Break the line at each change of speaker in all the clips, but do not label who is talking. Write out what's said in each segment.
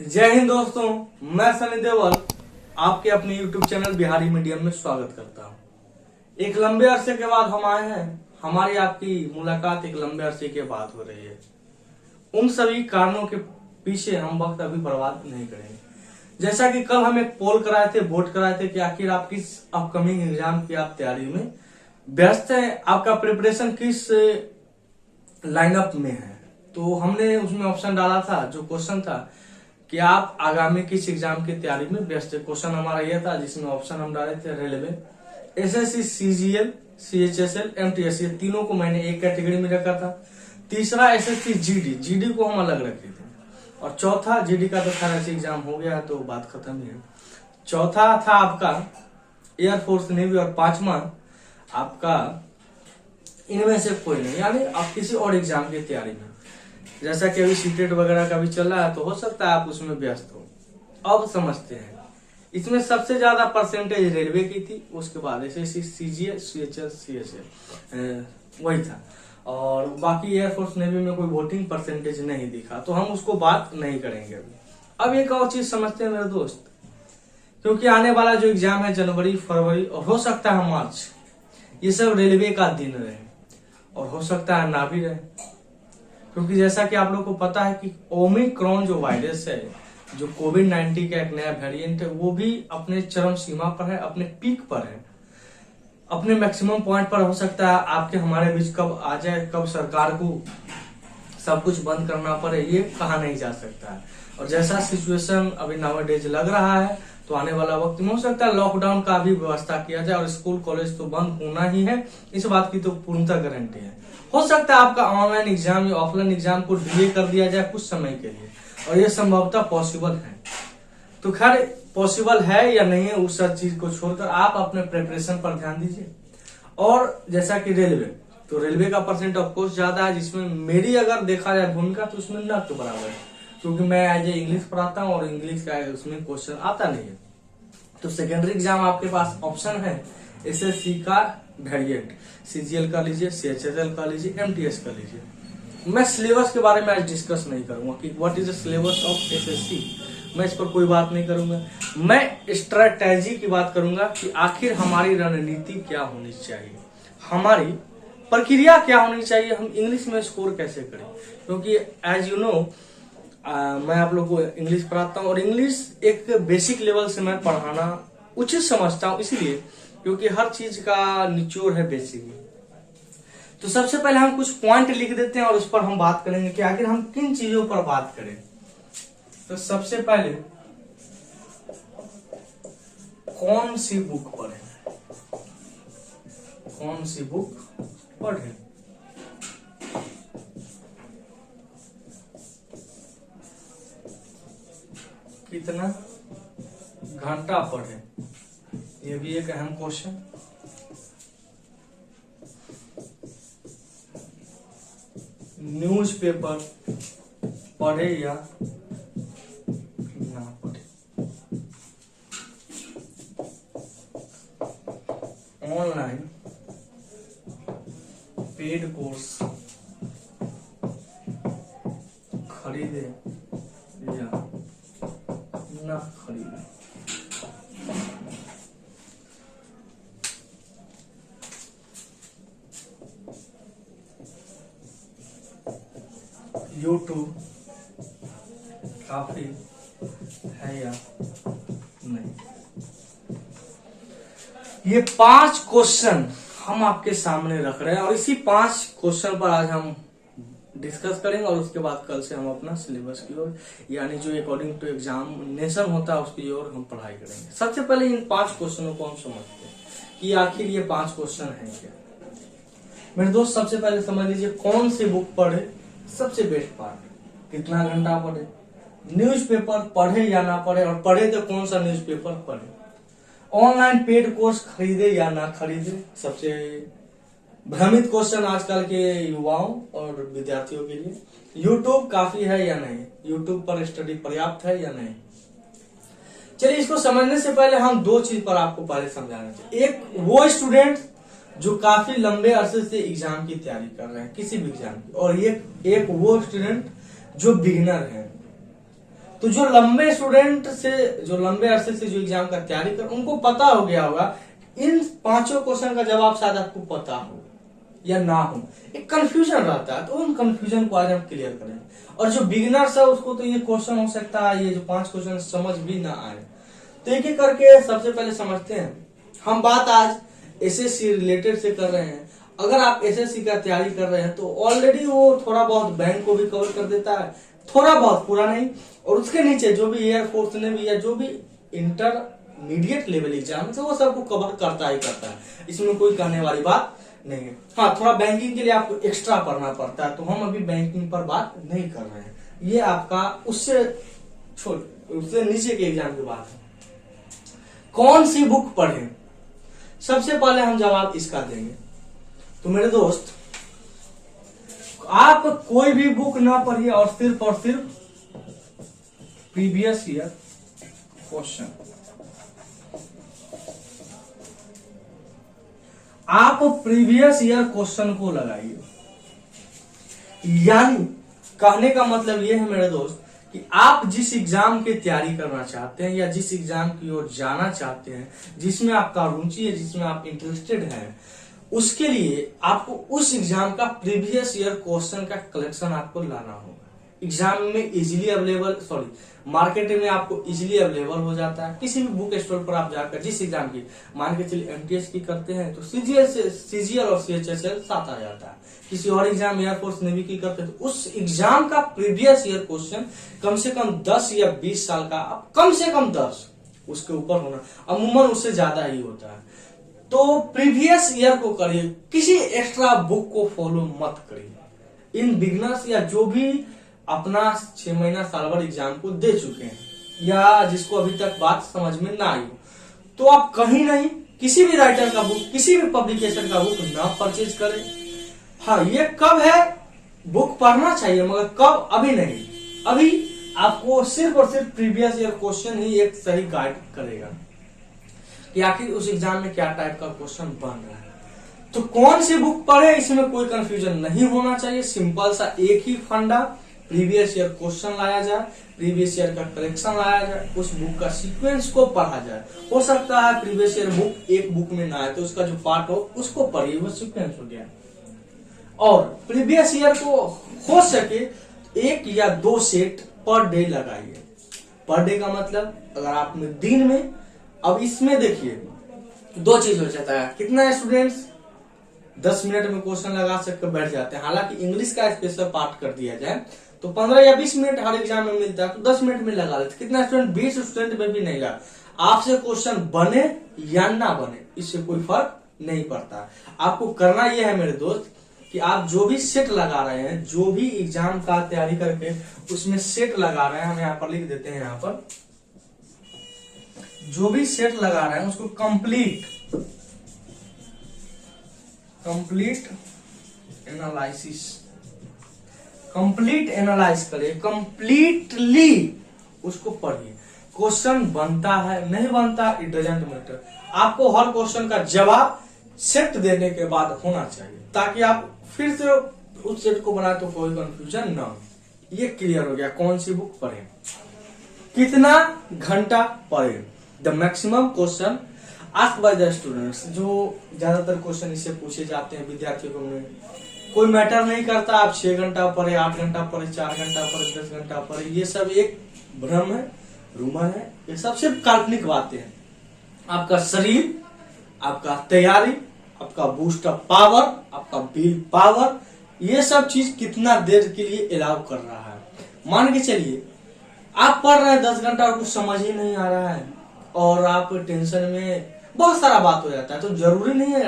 जय हिंद दोस्तों, मैं सनी देवल आपके अपने YouTube चैनल बिहारी मीडियम में स्वागत करता हूं। एक लंबे अरसे के बाद हम आए हैं। हमारी आपकी मुलाकात एक लंबे अरसे के बाद हो रही है। उन सभी कारणों के पीछे हम वक्त अभी बर्बाद नहीं करेंगे। जैसा कि कल हम एक पोल कराए थे, वोट कराए थे कि आखिर आप किस अपकमिंग एग्जाम की आप तैयारी में व्यस्त है, आपका प्रिपरेशन किस लाइनअप में है। तो हमने उसमें ऑप्शन डाला था, जो क्वेश्चन था कि आप आगामी किस एग्जाम की तैयारी में व्यस्त है। क्वेश्चन हमारा यह था, जिसमें ऑप्शन हम डाले थे railway, SSC, CGL, CHSL, MTS, ये तीनों को मैंने एक कैटेगरी में रखा था। तीसरा एसएससी जीडी, जीडी को हम अलग रखे थे। और चौथा, जीडी का तो खैर ऐसे एग्जाम हो गया तो बात खत्म ही है। चौथा था आपका एयरफोर्स नेवी और पांचवा आपका इनमें से कोई नहीं, यानी आप किसी और एग्जाम की तैयारी में, जैसा कि अभी सीटेट वगैरह का भी चल रहा है तो हो सकता है आप उसमें व्यस्त हो। अब समझते हैं, इसमें सबसे ज्यादा परसेंटेज रेलवे की थी, उसके बाद एसएससी, सीजीएल, सीएचएल, सीएसएल वही था, और बाकी एयरफोर्स नेवी में कोई वोटिंग परसेंटेज नहीं दिखा, तो हम उसको बात नहीं करेंगे अभी। अब एक और चीज समझते हैं मेरे दोस्त, क्योंकि आने वाला जो एग्जाम है जनवरी, फरवरी और हो सकता है मार्च, ये सब रेलवे का दिन रहे और हो सकता है ना भी रहे, क्योंकि जैसा कि आप लोग को पता है कि ओमिक्रॉन जो वायरस है, जो कोविड-19 का एक नया वेरिएंट है, वो भी अपने चरम सीमा पर है, अपने पीक पर है, अपने मैक्सिमम पॉइंट पर। हो सकता है आपके हमारे बीच कब आ जाए, कब सरकार को सब कुछ बंद करना पड़े, ये कहा नहीं जा सकता है। और जैसा सिचुएशन अभी नाउअडेज लग रहा है, तो आने वाला वक्त में हो सकता है लॉकडाउन का भी व्यवस्था किया जाए, और स्कूल कॉलेज तो बंद होना ही है, इस बात की तो पूर्णतः गारंटी है। हो सकता है आपका ऑनलाइन एग्जाम या ऑफलाइन एग्जाम को डिले कर दिया जाए कुछ समय के लिए, और ये संभवतः पॉसिबल है। तो खैर पॉसिबल है या नहीं है, उस सब चीज को छोड़कर आप अपने प्रिपरेशन पर ध्यान दीजिए। और जैसा कि रेलवे, तो रेलवे का परसेंट ऑफकोर्स ज्यादा है, जिसमें मेरी अगर देखा जाए भूमिका तो उसमें न तो बराबर है, क्योंकि मैं एज ए इंग्लिश पढ़ाता हूँ और इंग्लिश का उसमें क्वेश्चन आता नहीं है। तो सेकेंडरी एग्जाम आपके पास ऑप्शन है एसएससी का वेरिएंट, सीजीएल का लीजिए, सीएचएसएल का लीजिए, एमटीएस का लीजिए। मैं सिलेबस के बारे में आज डिस्कस नहीं करूंगा कि what is the syllabus of SSC, मैं इस पर कोई बात नहीं करूंगा। मैं स्ट्रेटेजी की बात करूंगा कि आखिर हमारी रणनीति क्या होनी चाहिए, हमारी प्रक्रिया क्या होनी चाहिए, हम इंग्लिश में स्कोर कैसे करें। क्योंकि एज यू नो मैं आप लोग को इंग्लिश पढ़ाता हूँ, और इंग्लिश एक बेसिक लेवल से मैं पढ़ाना उचित समझता हूँ, इसलिए क्योंकि हर चीज का निचोड़ है बेसिक। तो सबसे पहले हम कुछ पॉइंट लिख देते हैं और उस पर हम बात करेंगे कि आखिर हम किन चीजों पर बात करें। तो सबसे पहले कौन सी बुक पढ़ें, कौन सी बुक पढ़ें। कितना घंटा पढ़ें, ये भी एक अहम क्वेश्चन। न्यूज़पेपर पढ़े या ना पढ़े, ऑनलाइन पेड कोर्स खरीदे या ना खरीदे। यूट्यूब काफी है या नहीं। ये 5 क्वेश्चन हम आपके सामने रख रहे हैं, और इसी 5 क्वेश्चन पर आज हम डिस्कस करेंगे, और उसके बाद कल से हम अपना सिलेबस की ओर, यानी जो अकॉर्डिंग टू एग्जामिनेशन होता है उसकी ओर हम पढ़ाई करेंगे। सबसे पहले इन 5 क्वेश्चनों को हम समझते हैं कि आखिर ये 5 क्वेश्चन हैं क्या। मेरे दोस्त सबसे पहले समझ लीजिए, कौन सी बुक पढ़े, सबसे बेस्ट पार्ट, कितना घंटा पढ़े, न्यूज़पेपर पढ़े या ना पढ़े, और पढ़े तो कौन सा न्यूज़पेपर पढ़े, ऑनलाइन पेड कोर्स खरीदे या ना खरीदे। सबसे भ्रमित क्वेश्चन आजकल के युवाओं और विद्यार्थियों के लिए, यूट्यूब काफी है या नहीं, यूट्यूब पर स्टडी पर्याप्त है या नहीं। चलिए, इसको समझने से पहले हम 2 चीज पर आपको पहले समझाना चाहिए। एक वो स्टूडेंट जो काफी लंबे अरसे से एग्जाम की तैयारी कर रहे हैं, किसी भी एग्जाम की, और एक वो स्टूडेंट जो बिगिनर है। तो जो लंबे स्टूडेंट से, जो लंबे अरसे से जो एग्जाम का तैयारी कर, उनको पता हो गया होगा इन 5 क्वेश्चन का जवाब शायद आपको पता हो या ना हो, एक कंफ्यूजन रहता है। तो उन कंफ्यूजन को आज हम क्लियर करें। और जो बिगिनर्स है उसको तो ये क्वेश्चन हो सकता है, ये जो 5 क्वेश्चन समझ भी ना आए। तो एक एक करके सबसे पहले समझते हैं। हम बात आज एसएससी रिलेटेड से कर रहे हैं। अगर आप एसएससी का तैयारी कर रहे हैं तो ऑलरेडी वो थोड़ा बहुत बैंक को भी कवर कर देता है, थोड़ा बहुत, पूरा नहीं। और उसके नीचे जो भी एयरफोर्स ने भी या जो भी इंटरमीडिएट लेवल एग्जाम है वो सबको कवर करता ही करता है, इसमें कोई कहने वाली बात नहीं है। हाँ, थोड़ा बैंकिंग के लिए आपको एक्स्ट्रा पढ़ना पड़ता है, तो हम अभी बैंकिंग पर बात नहीं कर रहे हैं। ये आपका उससे नीचे के एग्जाम की बात है। कौन सी बुक पढ़ें, सबसे पहले हम जवाब इसका देंगे। तो मेरे दोस्त, आप कोई भी बुक ना पढ़िए और सिर्फ प्रीवियस ईयर क्वेश्चन, आप प्रीवियस ईयर क्वेश्चन को लगाइए। यानी कहने का मतलब यह है मेरे दोस्त कि आप जिस एग्जाम की तैयारी करना चाहते हैं या जिस एग्जाम की ओर जाना चाहते हैं, जिसमें आपका रुचि है, जिसमें आप इंटरेस्टेड हैं, उसके लिए आपको उस एग्जाम का प्रीवियस ईयर क्वेश्चन का कलेक्शन आपको लाना होगा। एग्जाम में इजीली अवेलेबल, मार्केट में आपको इजीली अवेलेबल हो जाता है। किसी भी बुक स्टोर पर आप जाकर जिस एग्जाम की, मान के चलिए एमटीएस की करते हैं तो सीजीएल और सीएचएसएल साथ आ जाता है। किसी और एग्जाम एयरफोर्स नेवी की करते हैं तो उस एग्जाम का प्रीवियस ईयर क्वेश्चन कम से कम 10 या 20 साल का, कम से कम 10, उसके ऊपर होना, अमूमन उससे ज्यादा ही होता है। तो प्रीवियस ईयर को करिए, किसी एक्स्ट्रा बुक को फॉलो मत करिए। इन बिगनर्स या जो भी अपना 6 महीना साल भर एग्जाम को दे चुके हैं या जिसको अभी तक बात समझ में ना आई हो, तो आप कहीं नहीं, किसी भी राइटर का बुक, किसी भी पब्लिकेशन का बुक ना परचेज करें। हाँ, ये कब है बुक पढ़ना चाहिए, मगर कब, अभी नहीं। अभी आपको सिर्फ और सिर्फ प्रीवियस ईयर क्वेश्चन ही एक सही गाइड करेगा कि आखिर उस एग्जाम में क्या टाइप का क्वेश्चन बन रहा है। तो कौन सी बुक पढ़े, इसमें कोई कंफ्यूजन नहीं होना चाहिए। सिंपल सा एक ही फंडा, प्रीवियस ईयर क्वेश्चन लाया जाए, प्रीवियस ईयर का कलेक्शन लाया जाए, उस बुक का सीक्वेंस को पढ़ा जाए। हो सकता है प्रीवियस ईयर बुक एक बुक में ना आए तो उसका जो पार्ट हो उसको पढ़िए, वो सीक्वेंस हो गया। और प्रीवियस ईयर को हो सके 1 या 2 सेट पर डे लगाइए। पर डे का मतलब, अगर आप में दिन में, अब इसमें देखिए 2 चीज हो जाता है। कितना स्टूडेंट्स 10 मिनट में क्वेश्चन लगा सककर बैठ जाते हैं। हालांकि इंग्लिश का स्पेशल पार्ट कर दिया जाए तो 15 या 20 मिनट हर एग्जाम में मिलता है, तो 10 मिनट में लगा लेते। कितना स्टूडेंट, 20 स्टूडेंट में भी नहीं लगा। आपसे क्वेश्चन बने या ना बने, इससे कोई फर्क नहीं पड़ता। आपको करना यह है मेरे दोस्त कि आप जो भी सेट लगा रहे हैं, जो भी एग्जाम का तैयारी करके उसमें सेट लगा रहे हैं, हम यहाँ पर लिख देते हैं, यहाँ पर जो भी सेट लगा रहे हैं उसको कंप्लीट एनालाइज करिए, कंप्लीटली उसको पढ़िए। क्वेश्चन बनता है नहीं बनता, इट डजंट मैटर। आपको हर क्वेश्चन का जवाब सेट देने के बाद होना चाहिए, ताकि आप फिर से उस सेट को बनाए तो कोई कंफ्यूजन ना हो। ये क्लियर हो गया कौन सी बुक पढ़े, कितना घंटा पढ़े। The maximum question asked by the students, जो ज्यादातर क्वेश्चन इससे पूछे जाते हैं विद्यार्थियों को, कोई मैटर नहीं करता आप 6 घंटा पढ़े, 8 घंटा पढ़े, 4 घंटा पढ़े, 10 घंटा पढ़े, ये सब एक भ्रम है, रूमर है। ये सब सिर्फ काल्पनिक बातें हैं। आपका शरीर, आपका तैयारी, आपका बूस्ट ऑफ पावर, आपका विल पावर, ये सब चीज कितना देर के लिए अलाउ कर रहा है। मान के चलिए आप पढ़ रहे हैं 10 घंटा और कुछ समझ ही नहीं आ रहा है और आप टेंशन में, बहुत सारा बात हो जाता है, तो जरूरी नहीं है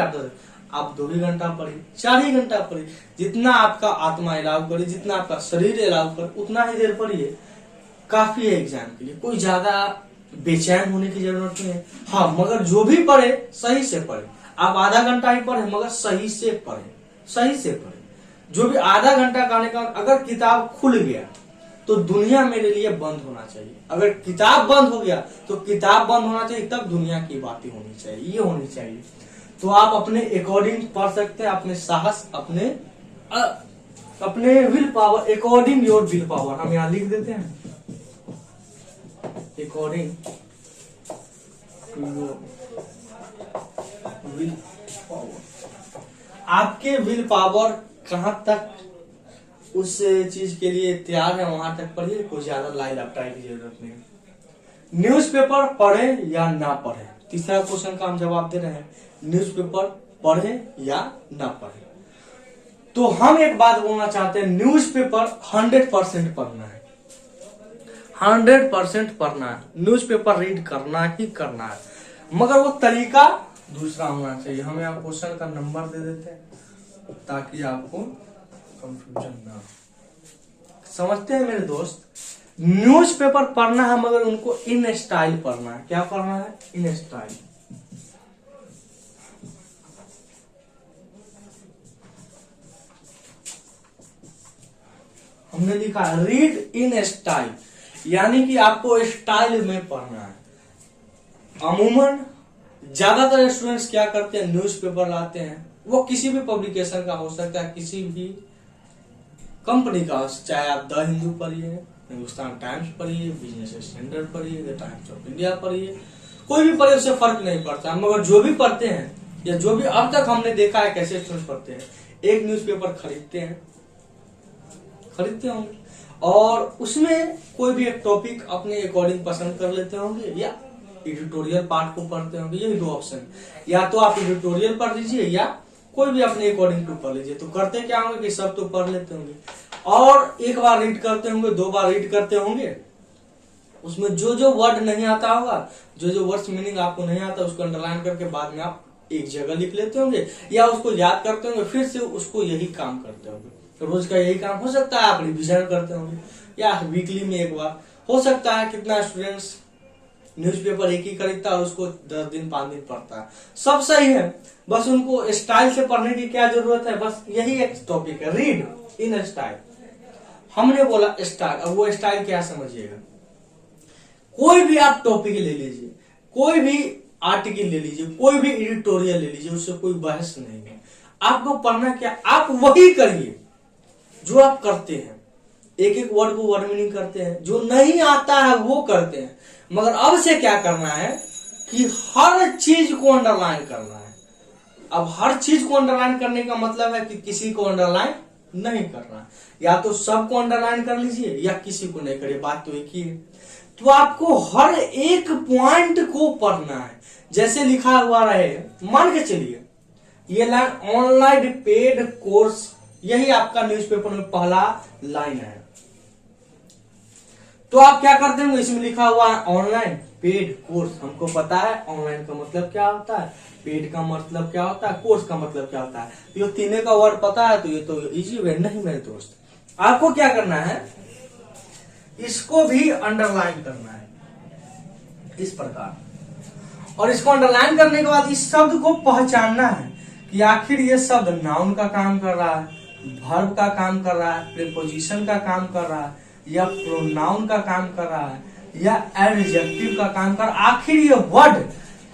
आप 2 ही घंटा पढ़िए, 4 ही घंटा पढ़िए। जितना आपका आत्मा अलाउ करे, जितना आपका शरीर अलाउ करे, उतना ही देर पढ़िए, काफी है एग्जाम के लिए। कोई ज्यादा बेचैन होने की जरूरत नहीं है। हाँ, मगर जो भी पढ़े सही से पढ़े। आप आधा घंटा ही पढ़े मगर सही से पढ़े, सही से पढ़े। जो भी आधा घंटा कहने का, अगर किताब खुल गया तो दुनिया मेरे लिए बंद होना चाहिए। अगर किताब बंद हो गया तो किताब बंद होना चाहिए, तब दुनिया की बातें होनी चाहिए, ये होनी चाहिए। तो आप अपने अकॉर्डिंग पढ़ सकते हैं, अपने साहस, अपने will power, according your will power, हम यहाँ लिख देते हैं। According to your will power, आपके विल पावर कहां तक उस चीज के लिए तैयार है वहां तक पढ़िए, कोई ज्यादा लाई लपटाई की जरूरत नहीं। न्यूज़पेपर पढ़े या ना पढ़े, तीसरा क्वेश्चन का हम जवाब दे रहे हैं, न्यूज़पेपर पढ़े या ना पढ़े। तो हम एक बात बोलना चाहते हैं, न्यूज़पेपर 100% पढ़ना है, 100% पढ़ना है, न्यूज़पेपर रीड करना ही करना है, मगर वो तरीका दूसरा होना चाहिए। हम यहाँ क्वेश्चन का नंबर दे देते हैं ताकि आपको कंफ्यूजन ना हो। समझते हैं मेरे दोस्त, न्यूज़पेपर पढ़ना है मगर उनको इन स्टाइल पढ़ना है। क्या पढ़ना है? In style. हमने लिखा रीड इन स्टाइल, यानी कि आपको स्टाइल में पढ़ना है। अमूमन ज्यादातर स्टूडेंट्स क्या करते हैं, न्यूज़पेपर लाते हैं, वो किसी भी पब्लिकेशन का हो सकता है, किसी भी कंपनी का, चाहे आप द हिंदू पढ़िए, हिंदुस्तान टाइम्स पढ़िए, बिजनेस स्टैंडर्ड पढ़िए, द टाइम्स ऑफ इंडिया पढ़िए, कोई भी पढ़े उससे फर्क नहीं पड़ता। मगर जो भी पढ़ते हैं या जो भी अब तक हमने देखा है कैसे स्टूडेंट्स पढ़ते हैं, एक न्यूज़पेपर खरीदते होंगे और उसमें कोई भी एक टॉपिक अपने अकॉर्डिंग पसंद कर लेते होंगे या एडिटोरियल पार्ट को पढ़ते होंगे। यही दो ऑप्शन, या तो आप एडिटोरियल पढ़ लीजिए या कोई भी अपने अकॉर्डिंग टू पढ़ लीजिए। तो करते क्या होंगे कि सब तो पढ़ लेते होंगे और एक बार रीड करते होंगे, दो बार रीड करते होंगे, उसमें जो जो वर्ड नहीं आता होगा, जो जो वर्ड्स मीनिंग आपको नहीं आता, उसको अंडरलाइन करके बाद में आप एक जगह लिख लेते होंगे या उसको याद करते होंगे, फिर से उसको यही काम करते होंगे। तो रोज का यही काम हो सकता है, आप रिविजन करते होंगे या वीकली में एक बार हो सकता है। कितना स्टूडेंट्स न्यूज़पेपर एक ही खरीदता है और उसको 10 दिन 5 दिन पढ़ता है, सब सही है, बस उनको स्टाइल से पढ़ने की क्या जरूरत है, बस यही एक टॉपिक है, रीड इन स्टाइल। हमने बोला स्टाइल, अब वो स्टाइल क्या समझिएगा, कोई भी आप टॉपिक ले लीजिए, कोई भी आर्टिकल ले लीजिए, कोई भी एडिटोरियल ले लीजिए, उससे कोई बहस नहीं है। आपको पढ़ना क्या, आप वही करिए जो आप करते हैं, एक एक वर्ड को वर्ड मीनिंग करते हैं, जो नहीं आता है वो करते हैं। मगर अब से क्या करना है कि हर चीज को अंडरलाइन करना है। अब हर चीज को अंडरलाइन करने का मतलब है कि किसी को अंडरलाइन नहीं करना, या तो सबको अंडरलाइन कर लीजिए या किसी को नहीं करिए, बात तो एक ही है। तो आपको हर एक पॉइंट को पढ़ना है, जैसे लिखा हुआ रहे, मान के चलिए ये लाइन ऑनलाइन पेड कोर्स, यही आपका न्यूज़पेपर में पहला लाइन है। तो आप क्या करते हैं, इसमें लिखा हुआ है ऑनलाइन पेड कोर्स, हमको पता है ऑनलाइन का मतलब क्या होता है, पेड का मतलब क्या होता है, कोर्स का मतलब क्या होता है। ये तीनों का वर्ड पता है तो ये तो इजी वे नहीं मेरे दोस्त। आपको क्या करना है, इसको भी अंडरलाइन करना है इस प्रकार, और इसको अंडरलाइन करने के बाद इस शब्द को पहचानना है कि आखिर ये शब्द नाउन का काम कर रहा है, वर्ब का काम कर रहा है, प्रीपोजिशन का काम कर रहा है, या प्रोनाउन का काम कर रहा है, या एडजेक्टिव का काम कर, आखिर ये वर्ड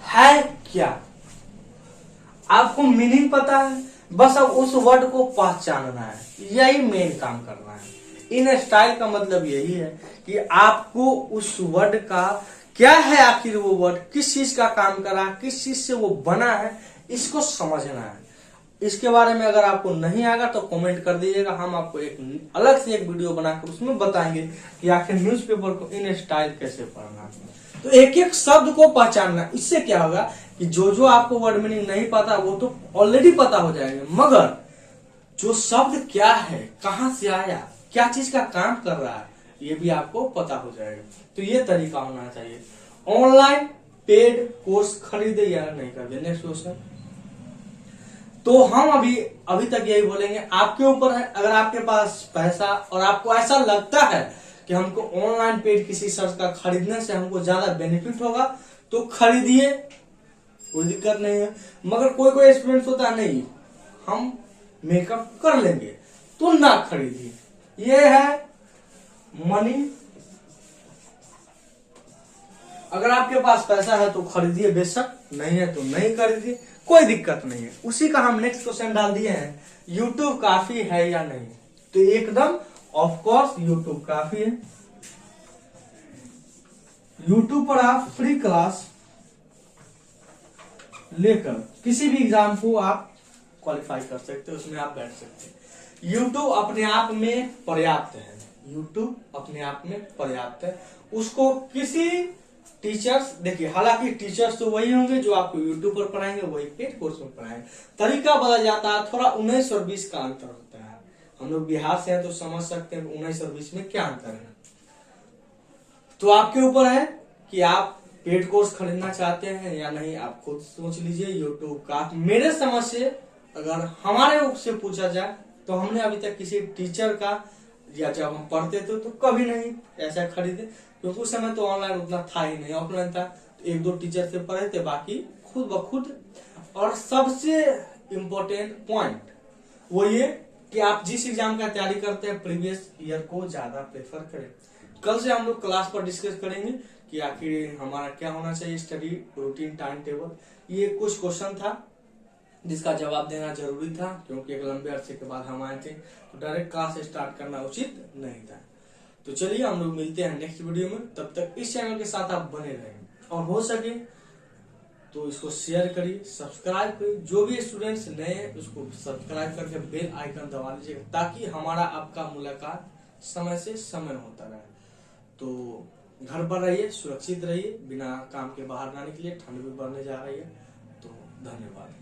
है क्या। आपको मीनिंग पता है, बस अब उस वर्ड को पहचानना है, यही मेन काम करना है। इन स्टाइल का मतलब यही है कि आपको उस वर्ड का क्या है, आखिर वो वर्ड किस चीज का काम कर रहा है, किस चीज से वो बना है, इसको समझना है। इसके बारे में अगर आपको नहीं आएगा तो कमेंट कर दीजिएगा, हम आपको एक अलग से एक वीडियो बनाकर उसमें बताएंगे कि आखिर न्यूज़पेपर को इन स्टाइल कैसे पढ़ना। तो एक एक शब्द को पहचानना, इससे क्या होगा कि जो जो आपको वर्ड मीनिंग नहीं पता वो तो ऑलरेडी पता हो जाएंगे, मगर जो शब्द क्या है, कहां से आया, क्या चीज का काम कर रहा है, ये भी आपको पता हो जाएगा। तो ये तरीका होना चाहिए। ऑनलाइन पेड कोर्स खरीदे या नहीं खरीदे, नेक्स्ट क्वेश्चन। तो हम अभी तक यही बोलेंगे, आपके ऊपर है। अगर आपके पास पैसा और आपको ऐसा लगता है कि हमको ऑनलाइन पेड किसी सर्च का खरीदने से हमको ज्यादा बेनिफिट होगा तो खरीदिए, कोई दिक्कत नहीं है। मगर कोई कोई स्टूडेंट्स होता है, नहीं हम मेकअप कर लेंगे तो ना खरीदिए। ये है मनी, अगर आपके पास पैसा है तो खरीदिए बेशक, नहीं है तो नहीं खरीदिए, कोई दिक्कत नहीं है। उसी का हम नेक्स्ट क्वेश्चन डाल दिए हैं, यूट्यूब काफी है या नहीं। तो एकदम ऑफ कोर्स यूट्यूब काफी है। यूट्यूब पर आप फ्री क्लास लेकर किसी भी एग्जाम को आप क्वालिफाई कर सकते हैं, उसमें आप बैठ सकते हैं। यूट्यूब अपने आप में पर्याप्त है, यूट्यूब अपने आप में पर्याप्त है। उसको किसी टीचर्स, देखिए हालांकि टीचर्स तो वही होंगे जो आपको यूट्यूब पर पढ़ाएंगे, वही पेड कोर्स में पढ़ाएंगे, तरीका बदल जाता है, थोड़ा 19 और 20 का अंतर होता है। हम लोग बिहार से हैं तो समझ सकते हैं 19 और 20 में क्या अंतर है। तो आपके ऊपर है कि आप पेड कोर्स खरीदना चाहते हैं या नहीं, आप खुद सोच लीजिए। यूट्यूब का मेरे समझ से अगर हमारे से पूछा जाए तो हमने अभी तक किसी टीचर का, या जब हम पढ़ते थे तो कभी नहीं ऐसा खरीदे, क्योंकि उस समय तो ऑनलाइन उतना था ही नहीं, ऑफलाइन था। तो एक दो टीचर से पढ़े थे, बाकी खुद ब खुद। और सबसे इम्पोर्टेंट पॉइंट वो ये कि आप जिस एग्जाम का तैयारी करते हैं प्रीवियस ईयर को ज्यादा प्रेफर करें। कल से हम लोग क्लास पर डिस्कस करेंगे कि आखिर हमारा क्या होना चाहिए स्टडी रूटीन, टाइम टेबल। ये कुछ क्वेश्चन था जिसका जवाब देना जरूरी था, क्योंकि एक लंबे अरसे के बाद हम आए थे, तो डायरेक्ट क्लास स्टार्ट करना उचित नहीं था। तो चलिए हम लोग मिलते हैं नेक्स्ट वीडियो में, तब तक इस चैनल के साथ आप बने रहें, और हो सके तो इसको शेयर करिए, सब्सक्राइब करिए। जो भी स्टूडेंट्स नए हैं उसको सब्सक्राइब करके बेल आइकन दबा लीजिएगा, ताकि हमारा आपका मुलाकात समय से समय होता रहे। तो घर पर रहिए, सुरक्षित रहिए, बिना काम के बाहर ना निकलिए, ठंड भी बढ़ने जा रही है। तो धन्यवाद।